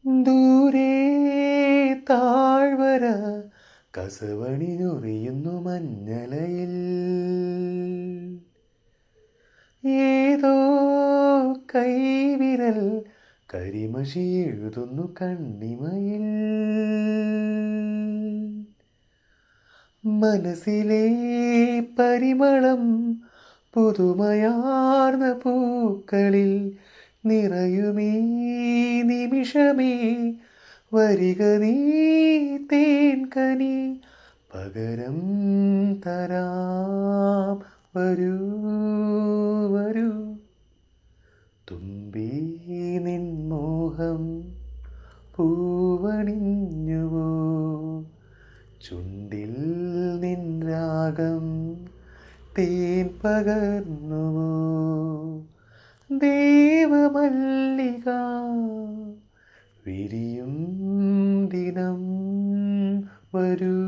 ദൂരെ താഴ്വര കസവണിഞ്ഞൊറിയുന്നു മഞ്ഞലയിൽ. ഏതോ കൈവിരൽ കരിമഷി എഴുതുന്നു കണ്ണിമയിൽ. മനസ്സിലെ പരിമളം പുതുമയാർന്ന പൂക്കളിൽ നിറയുമീ നിമിഷമേ വരിക നീ തേൻകനി പകരം തരാം വരൂ വരൂ. തുമ്പി നിൻ മോഹം പൂവണിഞ്ഞുവോ, ചുണ്ടിൽ നിൻ രാഗം തേൻ പകർന്നുവോ. ദേവമല്ലിക വിരിയും ദിനം വരൂ